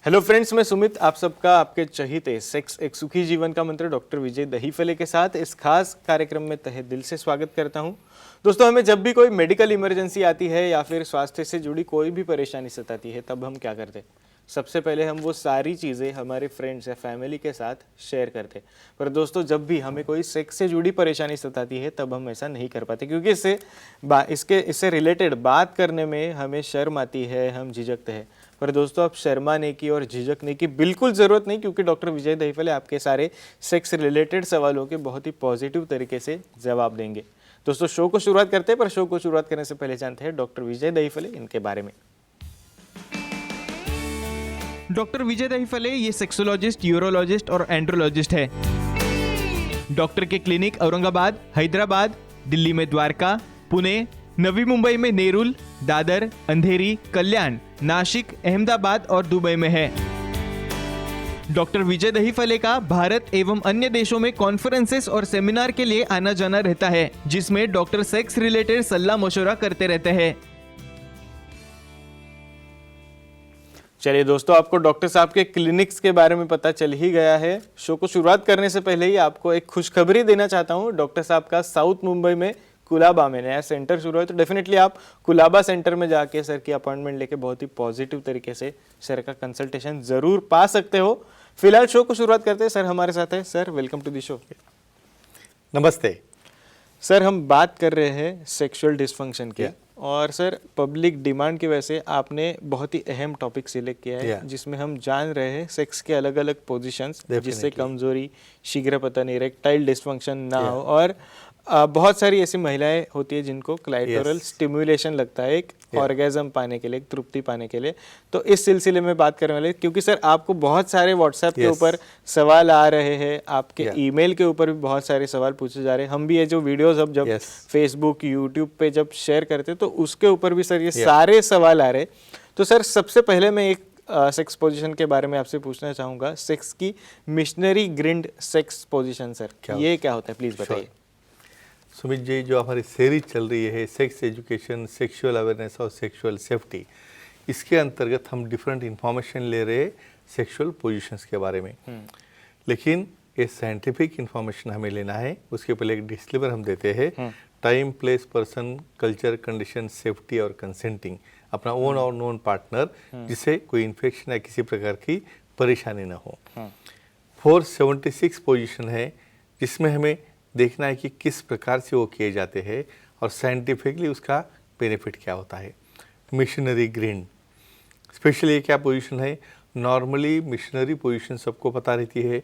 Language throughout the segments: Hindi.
हेलो फ्रेंड्स, मैं सुमित आप सबका आपके चहीते सेक्स एक सुखी जीवन का मंत्र डॉक्टर विजय दहीफले के साथ इस खास कार्यक्रम में तहे दिल से स्वागत करता हूं। दोस्तों, हमें जब भी कोई मेडिकल इमरजेंसी आती है या फिर स्वास्थ्य से जुड़ी कोई भी परेशानी सताती है, तब हम क्या करते हैं? सबसे पहले हम वो सारी चीज़ें हमारे फ्रेंड्स या फैमिली के साथ शेयर करते। पर दोस्तों, जब भी हमें कोई सेक्स से जुड़ी परेशानी सताती है, तब हम ऐसा नहीं कर पाते, क्योंकि इससे रिलेटेड बात करने में हमें शर्म आती है, हम झिझकते हैं। पर दोस्तों, अब शर्माने की और झिझकने की बिल्कुल ज़रूरत नहीं, क्योंकि डॉक्टर विजय दहीफले आपके सारे सेक्स रिलेटेड सवालों के बहुत ही पॉजिटिव तरीके से जवाब देंगे। दोस्तों, शो को शुरुआत करते हैं, पर शो को शुरुआत करने से पहले जानते हैं डॉक्टर विजय दहीफले इनके बारे में। डॉक्टर विजय दहीफले ये सेक्सोलॉजिस्ट, यूरोलॉजिस्ट और एंड्रोलॉजिस्ट है। डॉक्टर के क्लिनिक औरंगाबाद, हैदराबाद, दिल्ली में द्वारका, पुणे, नवी मुंबई में नेरुल, दादर, अंधेरी, कल्याण, नासिक, अहमदाबाद और दुबई में है। डॉक्टर विजय दहीफले का भारत एवं अन्य देशों में कॉन्फ्रेंसेस और सेमिनार के लिए आना जाना रहता है, जिसमें डॉक्टर सेक्स रिलेटेड सलाह मशवरा करते रहते हैं। चलिए दोस्तों, आपको डॉक्टर साहब के क्लिनिक्स के बारे में पता चल ही गया है। शो को शुरुआत करने से पहले ही आपको एक खुशखबरी देना चाहता हूँ। डॉक्टर साहब का साउथ मुंबई में कुलाबा में नया सेंटर शुरू है, तो डेफिनेटली आप कुलाबा सेंटर में जाके सर की अपॉइंटमेंट लेके बहुत ही पॉजिटिव तरीके से सर का कंसल्टेशन जरूर पा सकते हो। फिलहाल शो को शुरुआत करते हैं। सर हमारे साथ है। Sir, welcome to the show. नमस्ते सर, हम बात कर रहे हैं सेक्सुअल डिसफंक्शन की, और सर पब्लिक डिमांड की वजह से आपने बहुत ही अहम टॉपिक सिलेक्ट किया है, जिसमें हम जान रहे हैं सेक्स के अलग अलग पोजीशंस, जिससे कमजोरी, शीघ्र पतन, इरेक्टाइल डिसफंक्शन ना हो, और बहुत सारी ऐसी महिलाएं होती है जिनको क्लाइटोरल स्टिमुलेशन लगता है एक ऑर्गेजम पाने के लिए, एक तृप्ति पाने के लिए। तो इस सिलसिले में बात करने वाले, क्योंकि सर आपको बहुत सारे व्हाट्सएप के ऊपर सवाल आ रहे हैं, आपके ईमेल के ऊपर भी बहुत सारे सवाल पूछे जा रहे हैं। हम भी ये जो वीडियोस अब जब फेसबुक, यूट्यूब पे जब शेयर करते तो उसके ऊपर भी सर ये सारे सवाल आ रहे। तो सर, सबसे पहले मैं एक सेक्स पोजीशन के बारे में आपसे पूछना चाहूँगा, सेक्स की missionary grind sex position. Sir ये क्या होता है, प्लीज़ बताइए। सुमित जी, जो हमारी सीरीज चल रही है सेक्स एजुकेशन, सेक्सुअल अवेयरनेस और सेक्सुअल सेफ्टी, इसके अंतर्गत हम डिफरेंट इंफॉर्मेशन ले रहे हैं सेक्सुअल पोजीशंस के बारे में। लेकिन ये साइंटिफिक इंफॉर्मेशन हमें लेना है। उसके पहले एक डिस्क्लेमर हम देते हैं, time, place, person, culture, condition, safety और कंसेंटिंग, अपना ओन और नोन पार्टनर, जिससे कोई इन्फेक्शन या किसी प्रकार की परेशानी ना हो। 476 पोजीशन है, जिसमें हमें देखना है कि किस प्रकार से वो किए जाते हैं और साइंटिफिकली उसका बेनिफिट क्या होता है। मिशनरी ग्रिंड स्पेशली क्या पोजीशन है? नॉर्मली मिशनरी पोजीशन सबको पता रहती है,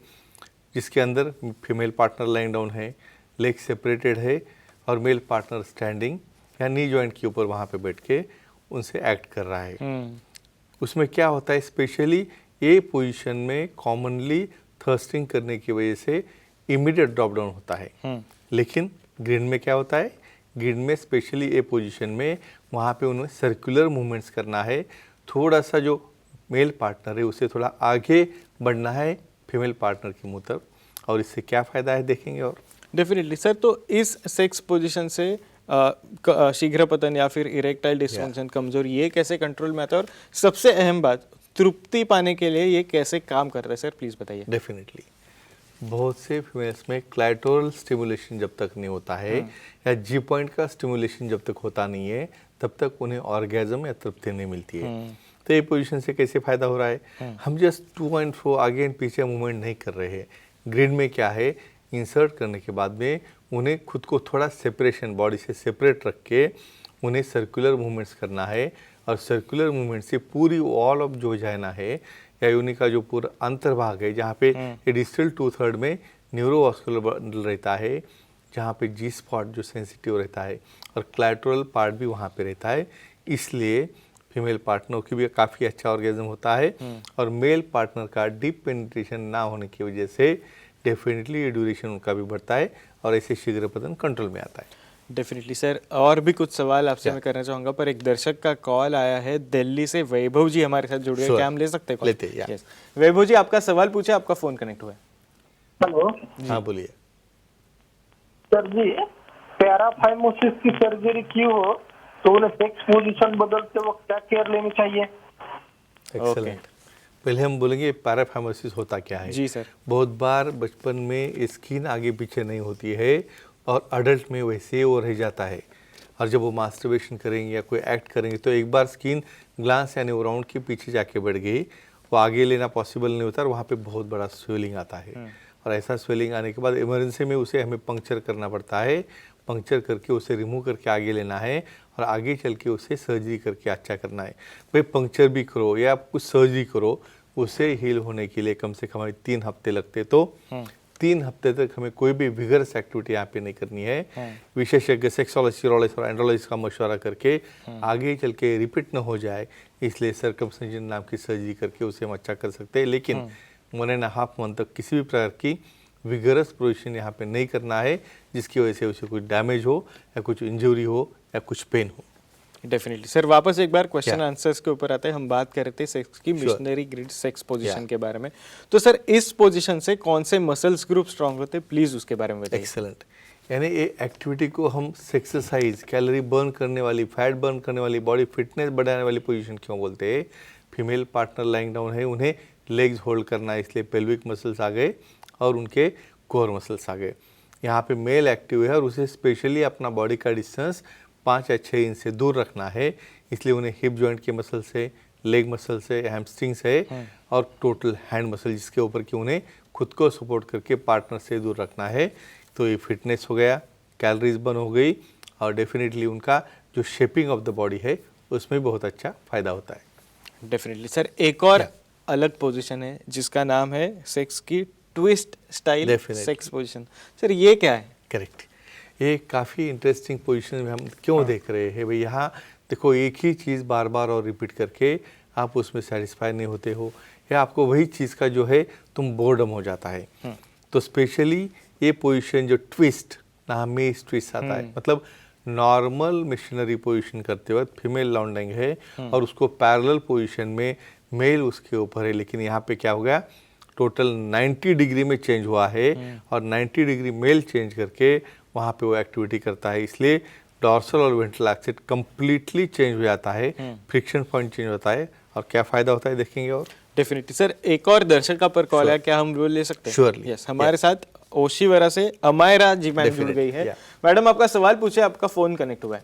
जिसके अंदर फीमेल पार्टनर लाइंग डाउन है, लेग सेपरेटेड है और मेल पार्टनर स्टैंडिंग या नी जॉइंट के ऊपर वहाँ पे बैठ के उनसे एक्ट कर रहा है। उसमें क्या होता है, स्पेशली ये पोजीशन में कॉमनली थर्स्टिंग करने की वजह से इमीडिएट ड्रॉप डाउन होता है। लेकिन ग्रिंड में क्या होता है? ग्रिंड में स्पेशली ए पोजीशन में वहाँ पे उन्हें सर्कुलर मूवमेंट्स करना है, थोड़ा सा जो मेल पार्टनर है उसे थोड़ा आगे बढ़ना है फीमेल पार्टनर की मुंह तरफ, और इससे क्या फ़ायदा है देखेंगे। और डेफिनेटली सर, तो इस सेक्स पोजीशन से शीघ्र पतन या फिर इरेक्टाइल डिसफंक्शन, कमजोरी, ये कैसे कंट्रोल में आता है, और सबसे अहम बात, तृप्ति पाने के लिए ये कैसे काम कर रहा है? सर प्लीज़ बताइए। डेफिनेटली बहुत से फीमेल्स में क्लाइटोरल स्टिमुलेशन जब तक नहीं होता है या जी पॉइंट का स्टिमुलेशन जब तक होता नहीं है, तब तक उन्हें ऑर्गेजम या तृप्ति नहीं मिलती है। तो ये पोजीशन से कैसे फ़ायदा हो रहा है? हम जस्ट 2.4 आगे एंड पीछे मूवमेंट नहीं कर रहे हैं। ग्रिड में क्या है, इंसर्ट करने के बाद में उन्हें खुद को थोड़ा सेपरेशन, बॉडी से सेपरेट रख के उन्हें सर्कुलर मूवमेंट्स करना है, और सर्कुलर मूवमेंट से पूरी वॉल ऑफ जो जाना है या योनि का जो पूरा अंतर्भाग है, जहाँ पे ये डिस्टल 2/3 में न्यूरोवास्कुलर बंडल रहता है, जहाँ पे जी स्पॉट जो सेंसिटिव रहता है, और क्लाइटोरल पार्ट भी वहाँ पे रहता है। इसलिए फीमेल पार्टनर की भी काफ़ी अच्छा ऑर्गेजम होता है, और मेल पार्टनर का डीप पेनिट्रेशन ना होने की वजह से डेफिनेटली ये ड्यूरेशन उनका भी बढ़ता है और ऐसे शीघ्र पतन कंट्रोल में आता है। डेफिनेटली सर, और भी कुछ सवाल आपसे मैं करना चाहूँगा, पर एक दर्शक का कॉल आया है दिल्ली से। वैभव जी हमारे साथ जुड़ गए, क्या हम ले सकते हैं? लेते हैं। yes. वैभव जी, आपका सवाल पूछे, आपका फोन कनेक्ट हुआ है। हेलो, हाँ बोलिए। सर जी, पैराफाइमोसिस की सर्जरी की हो तो उन्हें सेक्स पोजीशन बदलते वक्त क्या केयर लेनी चाहिए? एक्सेलेंट। पहले हम बोलेंगे पैराफाइमोसिस होता क्या है। जी सर। बहुत बार बचपन में स्किन आगे पीछे नहीं होती है और अडल्ट में वैसे वो रह जाता है, और जब वो मास्टरबेशन करेंगे या कोई एक्ट करेंगे तो एक बार स्किन ग्लांस यानी वो राउंड के पीछे जाके बढ़ गई, वो आगे लेना पॉसिबल नहीं होता और वहाँ पे बहुत बड़ा स्वेलिंग आता है। और ऐसा स्वेलिंग आने के बाद इमरजेंसी में उसे हमें पंक्चर करना पड़ता है, पंक्चर करके उसे रिमूव करके आगे लेना है और आगे चल के उसे सर्जरी करके अच्छा करना है। भाई पंक्चर भी करो या कुछ सर्जरी करो, उसे हील होने के लिए कम से कम 3 हफ्ते लगते, तो 3 हफ्ते तक हमें कोई भी विगरस एक्टिविटी यहाँ पे नहीं करनी है। विशेषज्ञ सेक्सोलॉजिस्ट, यूरोलॉजिस्ट और एंड्रोलॉजिस्ट का मशवरा करके आगे चल के रिपीट न हो जाए, इसलिए सर्कमसिजन नाम की सर्जरी करके उसे हम अच्छा कर सकते हैं। लेकिन 1.5 मंथ तक किसी भी प्रकार की विगरस पोजिशन यहाँ पे नहीं करना है, जिसकी वजह से उसे कुछ डैमेज हो या कुछ इंजरी हो या कुछ पेन हो। डेफिनेटली सर, वापस एक बार क्वेश्चन आंसर्स के ऊपर आते हैं। हम बात कर रहे थे सेक्स की मिशनरी ग्रिड सेक्स पोजीशन के बारे में, तो सर इस पोजीशन से कौन से मसल्स ग्रुप स्ट्रांग होते हैं, प्लीज उसके बारे में बताइए। एक्सेलेंट। यानी ये एक्टिविटी को हम एक्सरसाइज, कैलोरी बर्न करने वाली, फैट बर्न करने वाली, बॉडी फिटनेस बढ़ाने वाली पोजीशन क्यों बोलते हैं। फीमेल पार्टनर लाइंग डाउन है, उन्हें लेग्स होल्ड करना है, इसलिए पेल्विक मसल्स आ गए और उनके कोर मसल्स आ गए। यहाँ पे मेल एक्टिव है और उसे स्पेशली अपना बॉडी का डिस्टेंस 5 या 6 इंच से दूर रखना है, इसलिए उन्हें हिप जॉइंट के मसल से, लेग मसल से, हैमस्ट्रिंग से और टोटल हैंड मसल जिसके ऊपर कि उन्हें खुद को सपोर्ट करके पार्टनर से दूर रखना है। तो ये फिटनेस हो गया, कैलोरीज बर्न हो गई और डेफिनेटली उनका जो शेपिंग ऑफ द बॉडी है उसमें बहुत अच्छा फायदा होता है। डेफिनेटली सर, एक और अलग पोजीशन है जिसका नाम है सेक्स की twist style sex position. Sir ये क्या है? करेक्ट, ये काफ़ी इंटरेस्टिंग पोजीशन में हम क्यों देख रहे हैं भाई। यहाँ देखो, एक ही चीज़ बार बार और रिपीट करके आप उसमें सेटिस्फाई नहीं होते हो, या आपको वही चीज़ का जो है तुम बोर्डम हो जाता है। तो स्पेशली ये पोजीशन जो ट्विस्ट, नाम में ट्विस्ट आता है, मतलब नॉर्मल मिशनरी पोजीशन करते वक्त फीमेल लॉन्डिंग है और उसको पैरेलल पोजीशन में मेल उसके ऊपर है, लेकिन यहाँ पे क्या हो गया, टोटल 90 डिग्री में चेंज हुआ है और 90 डिग्री मेल चेंज करके वहाँ पे वो एक्टिविटी करता है, इसलिए डॉर्सल और वेंट्रल एक्सिस कंप्लीटली चेंज हो जाता है, फ्रिक्शन पॉइंट चेंज होता है। और क्या फायदा होता है देखेंगे। और डेफिनेटली सर, एक और दर्शक का पर कॉल है, क्या हम रोल ले सकते हैं? श्योरली। यस, हमारे साथ ओशीवरा से अमायरा जी मैम जुड़ गई है। मैडम आपका सवाल पूछे, आपका फोन कनेक्ट हुआ है।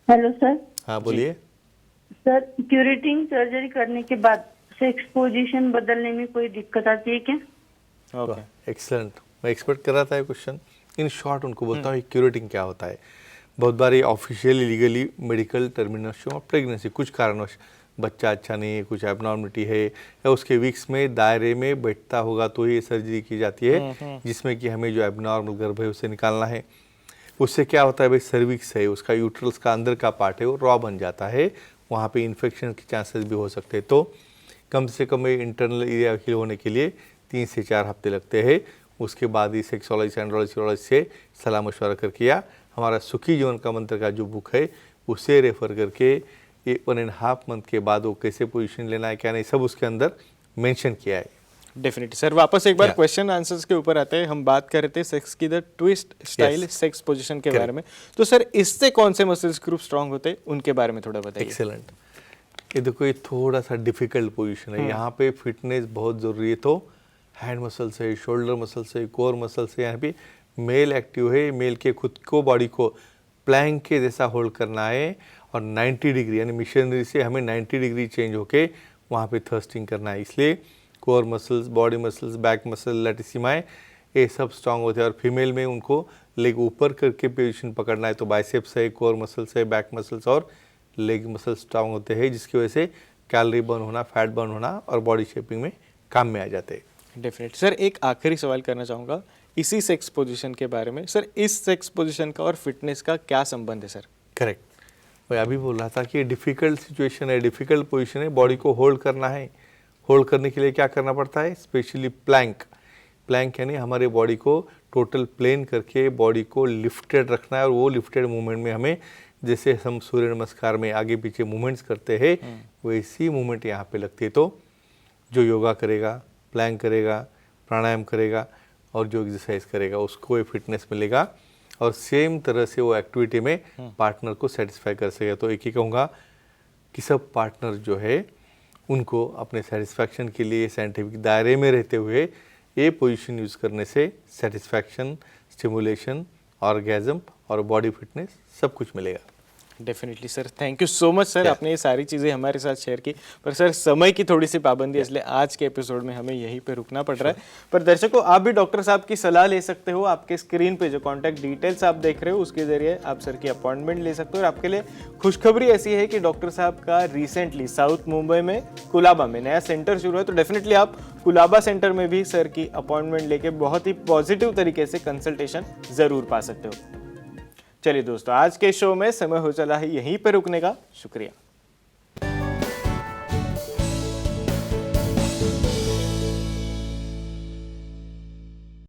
Hello sir. हाँ बोलिए। सर, क्यूरेटिंग सर्जरी करने के बाद सेक्स पोजीशन बदलने में कोई दिक्कत आती है क्या? Okay, excellent. मैं एक्सपेक्ट कर रहा था ये क्वेश्चन। इन शॉर्ट उनको बोलता हूँ क्यूरेटिंग क्या होता है। बहुत बार ये officially legally medical termination of pregnancy, कुछ कारणवश बच्चा अच्छा नहीं है, कुछ एबनॉर्मलिटी है या उसके वीक्स में दायरे में बैठता होगा तो ये सर्जरी की जाती है, जिसमें कि हमें जो एबनॉर्मल गर्भ है उसे निकालना है। उससे क्या होता है भाई, सर्विक्स है, उसका यूट्रस का अंदर का पार्ट है वो रॉ बन जाता है, वहाँ पे इन्फेक्शन के चांसेस भी हो सकते हैं। तो कम से कम इंटरनल एरिया हील होने के लिए 3 से 4 हफ्ते लगते हैं। उसके बाद ही सेक्सोलॉजिस्ट, एंड्रोलॉजिस्ट से सलाह मशवरा करके या हमारा सुखी जीवन का मंत्र का जो बुक है उसे रेफर करके ये 1.5 मंथ के बाद वो कैसे पोजीशन लेना है क्या नहीं, सब उसके अंदर मेंशन किया है। डेफिनेटली सर, वापस एक बार क्वेश्चन आंसर्स के ऊपर आते हैं। हम बात कर रहे थे सेक्स की the twist style sex position के बारे में, तो सर इससे कौन से मसल्स ग्रुप स्ट्रांग होते हैं उनके बारे में थोड़ा बताइए। एक्सेलेंट। ये देखो, ये थोड़ा सा डिफिकल्ट पोजीशन है, यहाँ पे फिटनेस बहुत ज़रूरी है। तो हैंड मसल से, शोल्डर मसल से, कोर मसल से, यहाँ पे मेल एक्टिव है, मेल के खुद को बॉडी को प्लैंक के जैसा होल्ड करना है और 90 डिग्री यानी मिशनरी से हमें 90 डिग्री चेंज होके वहाँ पे थर्स्टिंग करना है। इसलिए core muscles, body muscles, back muscle, latissimi, ये सब स्ट्रांग होते हैं। और फीमेल में उनको लेग ऊपर करके पोजीशन पकड़ना है, तो बाइसेप्स है, कोर मसल्स है, बैक मसल्स और लेग मसल्स स्ट्रांग होते हैं, जिसकी वजह से कैलोरी बर्न होना, फैट बर्न होना और बॉडी शेपिंग में काम में आ जाते हैं। डेफिनेटली सर, एक आखिरी सवाल करना चाहूँगा इसी सेक्स पोजीशन के बारे में। सर इस सेक्स पोजीशन का और फिटनेस का क्या संबंध है सर? करेक्ट, मैं अभी बोल रहा था कि डिफ़िकल्ट सिचुएशन है, डिफ़िकल्ट पोजीशन है, बॉडी को होल्ड करना है। होल्ड करने के लिए क्या करना पड़ता है, स्पेशली प्लैंक। प्लैंक यानी हमारे बॉडी को टोटल प्लेन करके बॉडी को लिफ्टेड रखना है, और वो लिफ्टेड मूवमेंट में हमें, जैसे हम सूर्य नमस्कार में आगे पीछे मूवमेंट्स करते हैं वैसी मूवमेंट यहाँ पे लगती है। तो जो योगा करेगा, प्लैंक करेगा, प्राणायाम करेगा और जो एक्सरसाइज करेगा उसको ये फिटनेस मिलेगा और सेम तरह से वो एक्टिविटी में पार्टनर को सेटिस्फाई कर सकेगा। तो एक ही कहूँगा कि सब पार्टनर जो है उनको अपने सेटिस्फैक्शन के लिए साइंटिफिक दायरे में रहते हुए ये पोजीशन यूज़ करने से सेटिस्फैक्शन, स्टिमुलेशन, ऑर्गेज़म और बॉडी फिटनेस सब कुछ मिलेगा। Definitely sir, thank you so much sir, आपने ये सारी चीज़ें हमारे साथ शेयर की। पर सर समय की थोड़ी सी पाबंदी है, इसलिए आज के एपिसोड में हमें यहीं पे रुकना पड़ रहा है। पर दर्शकों, आप भी डॉक्टर साहब की सलाह ले सकते हो। आपके स्क्रीन पे जो कॉन्टैक्ट डिटेल्स आप देख रहे हो उसके जरिए आप सर की अपॉइंटमेंट ले सकते हो। और आपके लिए खुशखबरी ऐसी है कि डॉक्टर साहब का रिसेंटली साउथ मुंबई में कुलाबा में नया सेंटर शुरू है, तो डेफिनेटली आप कुलाबा सेंटर में भी सर की अपॉइंटमेंट लेके बहुत ही पॉजिटिव तरीके से कंसल्टेशन ज़रूर पा सकते हो। चलिए दोस्तों, आज के शो में समय हो चला है यहीं पर रुकने का। शुक्रिया।